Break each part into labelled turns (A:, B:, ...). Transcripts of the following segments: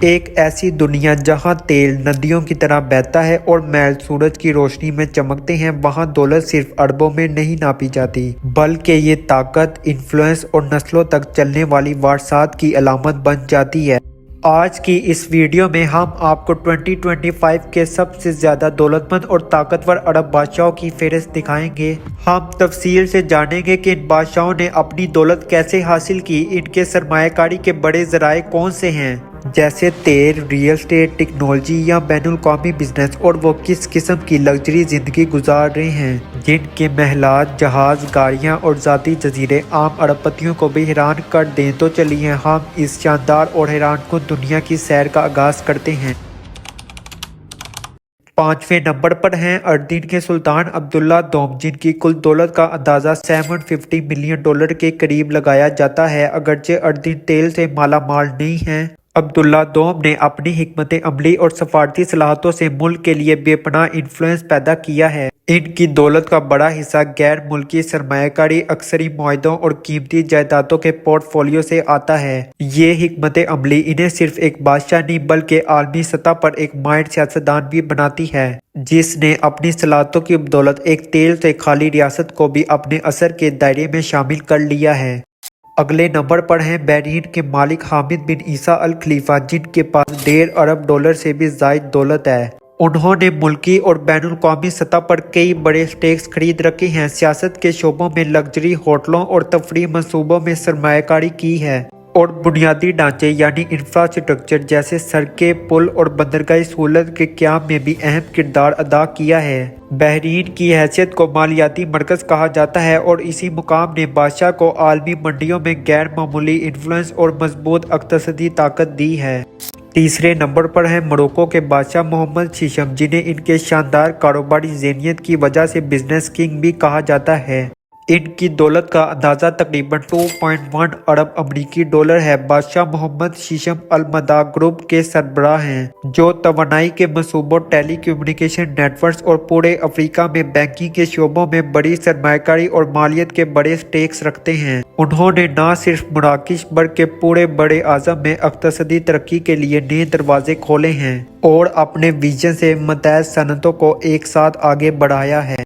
A: ایک ایسی دنیا جہاں تیل ندیوں کی طرح بہتا ہے اور محل سورج کی روشنی میں چمکتے ہیں، وہاں دولت صرف اربوں میں نہیں ناپی جاتی بلکہ یہ طاقت، انفلوئنس اور نسلوں تک چلنے والی وراثت کی علامت بن جاتی ہے۔ آج کی اس ویڈیو میں ہم آپ کو 2025 کے سب سے زیادہ دولت مند اور طاقتور عرب بادشاہوں کی فہرست دکھائیں گے۔ ہم تفصیل سے جانیں گے کہ ان بادشاہوں نے اپنی دولت کیسے حاصل کی، ان کے سرمایہ کاری کے بڑے ذرائع کون سے ہیں جیسے تیل، ریل اسٹیٹ، ٹیکنالوجی یا بین الاقوامی بزنس، اور وہ کس قسم کی لگژری زندگی گزار رہے ہیں جن کے محلات، جہاز، گاڑیاں اور ذاتی جزیرے عام ارب پتیوں کو بھی حیران کر دیں۔ تو چلیے ہم اس شاندار اور حیران کن دنیا کی سیر کا آغاز کرتے ہیں۔ 5ویں نمبر پر ہیں اردن کے سلطان عبداللہ دوم، جن کی کل دولت کا اندازہ $750 ملین کے قریب لگایا جاتا ہے۔ اگرچہ اردن تیل سے مالا مال نہیں ہے، عبداللہ دوم نے اپنی حکمت عملی اور سفارتی صلاحیتوں سے ملک کے لیے بے پناہ انفلوئنس پیدا کیا ہے۔ ان کی دولت کا بڑا حصہ غیر ملکی سرمایہ کاری، عسکری معاہدوں اور قیمتی جائیدادوں کے پورٹ فولیو سے آتا ہے۔ یہ حکمت عملی انہیں صرف ایک بادشاہ نہیں بلکہ عالمی سطح پر ایک ماہر سیاستدان بھی بناتی ہے، جس نے اپنی صلاحیتوں کی بدولت ایک تیل سے خالی ریاست کو بھی اپنے اثر کے دائرے میں شامل کر لیا ہے۔ اگلے نمبر پر ہیں بحرین کے مالک حامد بن عیسیٰ الخلیفہ، جن کے پاس $1.5 ارب سے بھی زائد دولت ہے۔ انہوں نے ملکی اور بین الاقوامی سطح پر کئی بڑے اسٹیکس خرید رکھے ہیں، سیاست کے شعبوں میں لگژری ہوٹلوں اور تفریح منصوبوں میں سرمایہ کاری کی ہے، اور بنیادی ڈھانچے یعنی انفراسٹرکچر جیسے سڑکیں، پل اور بندرگاہی سہولت کے قیام میں بھی اہم کردار ادا کیا ہے۔ بحرین کی حیثیت کو مالیاتی مرکز کہا جاتا ہے اور اسی مقام نے بادشاہ کو عالمی منڈیوں میں غیر معمولی انفلوئنس اور مضبوط اقتصادی طاقت دی ہے۔ تیسرے نمبر پر ہیں موروکو کے بادشاہ محمد ششم، جنہیں ان کے شاندار کاروباری ذہنیت کی وجہ سے بزنس کنگ بھی کہا جاتا ہے۔ ان کی دولت کا اندازہ تقریباً $2.1 ارب ہے۔ بادشاہ محمد ششم المداح گروپ کے سربراہ ہیں، جو توانائی کے منصوبوں، ٹیلی کمیونیکیشن نیٹ ورکس اور پورے افریقہ میں بینکنگ کے شعبوں میں بڑی سرمایہ کاری اور مالیت کے بڑے اسٹیکس رکھتے ہیں۔ انہوں نے نہ صرف مراکش بلکہ پورے بڑے اعظم میں اقتصادی ترقی کے لیے نئے دروازے کھولے ہیں اور اپنے ویژن سے متحد صنعتوں کو ایک ساتھ آگے بڑھایا ہے۔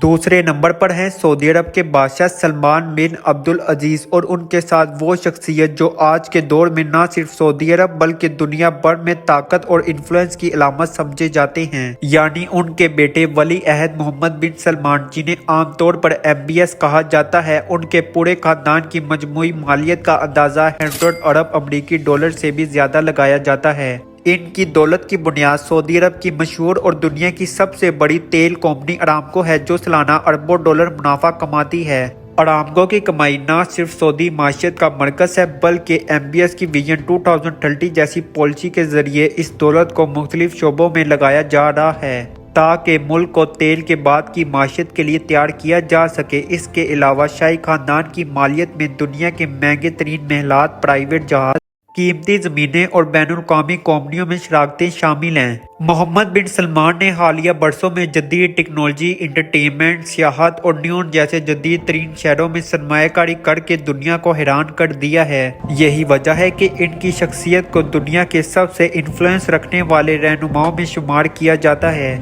A: دوسرے نمبر پر ہیں سعودی عرب کے بادشاہ سلمان بن عبدالعزیز، اور ان کے ساتھ وہ شخصیت جو آج کے دور میں نہ صرف سعودی عرب بلکہ دنیا بھر میں طاقت اور انفلوئنس کی علامت سمجھے جاتے ہیں، یعنی ان کے بیٹے ولی عہد محمد بن سلمان، جنہیں عام طور پر MBS کہا جاتا ہے۔ ان کے پورے خاندان کی مجموعی مالیت کا اندازہ $100 ارب سے بھی زیادہ لگایا جاتا ہے۔ ان کی دولت کی بنیاد سعودی عرب کی مشہور اور دنیا کی سب سے بڑی تیل کمپنی ارامکو ہے، جو سالانہ اربوں ڈالر منافع کماتی ہے۔ ارامکو کی کمائی نہ صرف سعودی معیشت کا مرکز ہے بلکہ MBS کی ویژن 2030 جیسی پالیسی کے ذریعے اس دولت کو مختلف شعبوں میں لگایا جا رہا ہے تاکہ ملک کو تیل کے بعد کی معیشت کے لیے تیار کیا جا سکے۔ اس کے علاوہ شاہی خاندان کی مالیت میں دنیا کے مہنگے ترین محلات، پرائیویٹ جہاز، قیمتی زمینیں اور بین الاقوامی کمپنیوں میں شراکتیں شامل ہیں۔ محمد بن سلمان نے حالیہ برسوں میں جدید ٹیکنالوجی، انٹرٹینمنٹ، سیاحت اور نیون جیسے جدید ترین شہروں میں سرمایہ کاری کر کے دنیا کو حیران کر دیا ہے۔ یہی وجہ ہے کہ ان کی شخصیت کو دنیا کے سب سے انفلوئنس رکھنے والے رہنماؤں میں شمار کیا جاتا ہے۔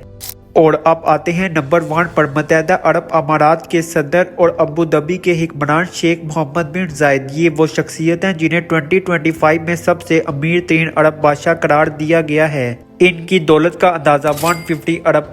A: اور اب آتے ہیں نمبر 1 پر، متحدہ عرب امارات کے صدر اور ابوظہبی کے حکمران شیخ محمد بن زائد۔ یہ وہ شخصیت ہیں جنہیں 2025 میں سب سے امیر ترین عرب بادشاہ قرار دیا گیا ہے۔ ان کی دولت کا اندازہ $150 ارب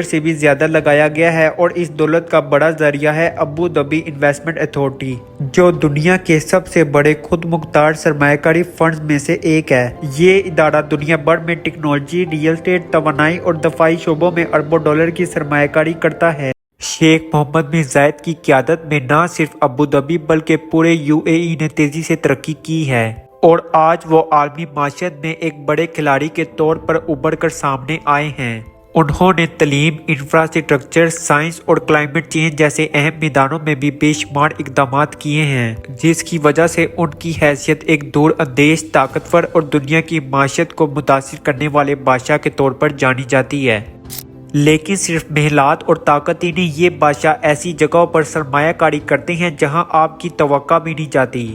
A: سے بھی زیادہ لگایا گیا ہے، اور اس دولت کا بڑا ذریعہ ہے ابوظہبی انویسٹمنٹ اتھارٹی، جو دنیا کے سب سے بڑے خود مختار سرمایہ کاری فنڈز میں سے ایک ہے۔ یہ ادارہ دنیا بھر میں ٹیکنالوجی، ریل اسٹیٹ، توانائی اور دفاعی شعبوں میں اربوں ڈالر کی سرمایہ کاری کرتا ہے۔ شیخ محمد بن زائد کی قیادت میں نہ صرف ابوظہبی بلکہ پورے UAE نے تیزی سے ترقی کی ہے، اور آج وہ عالمی معیشت میں ایک بڑے کھلاڑی کے طور پر ابھر کر سامنے آئے ہیں۔ انہوں نے تعلیم، انفراسٹرکچر، سائنس اور کلائمیٹ چینج جیسے اہم میدانوں میں بھی بے شمار اقدامات کیے ہیں، جس کی وجہ سے ان کی حیثیت ایک دور اندیش، طاقتور اور دنیا کی معیشت کو متاثر کرنے والے بادشاہ کے طور پر جانی جاتی ہے۔ لیکن صرف محلات اور طاقت ہی نہیں، یہ بادشاہ ایسی جگہوں پر سرمایہ کاری کرتے ہیں جہاں آپ کی توقع بھی نہیں جاتی۔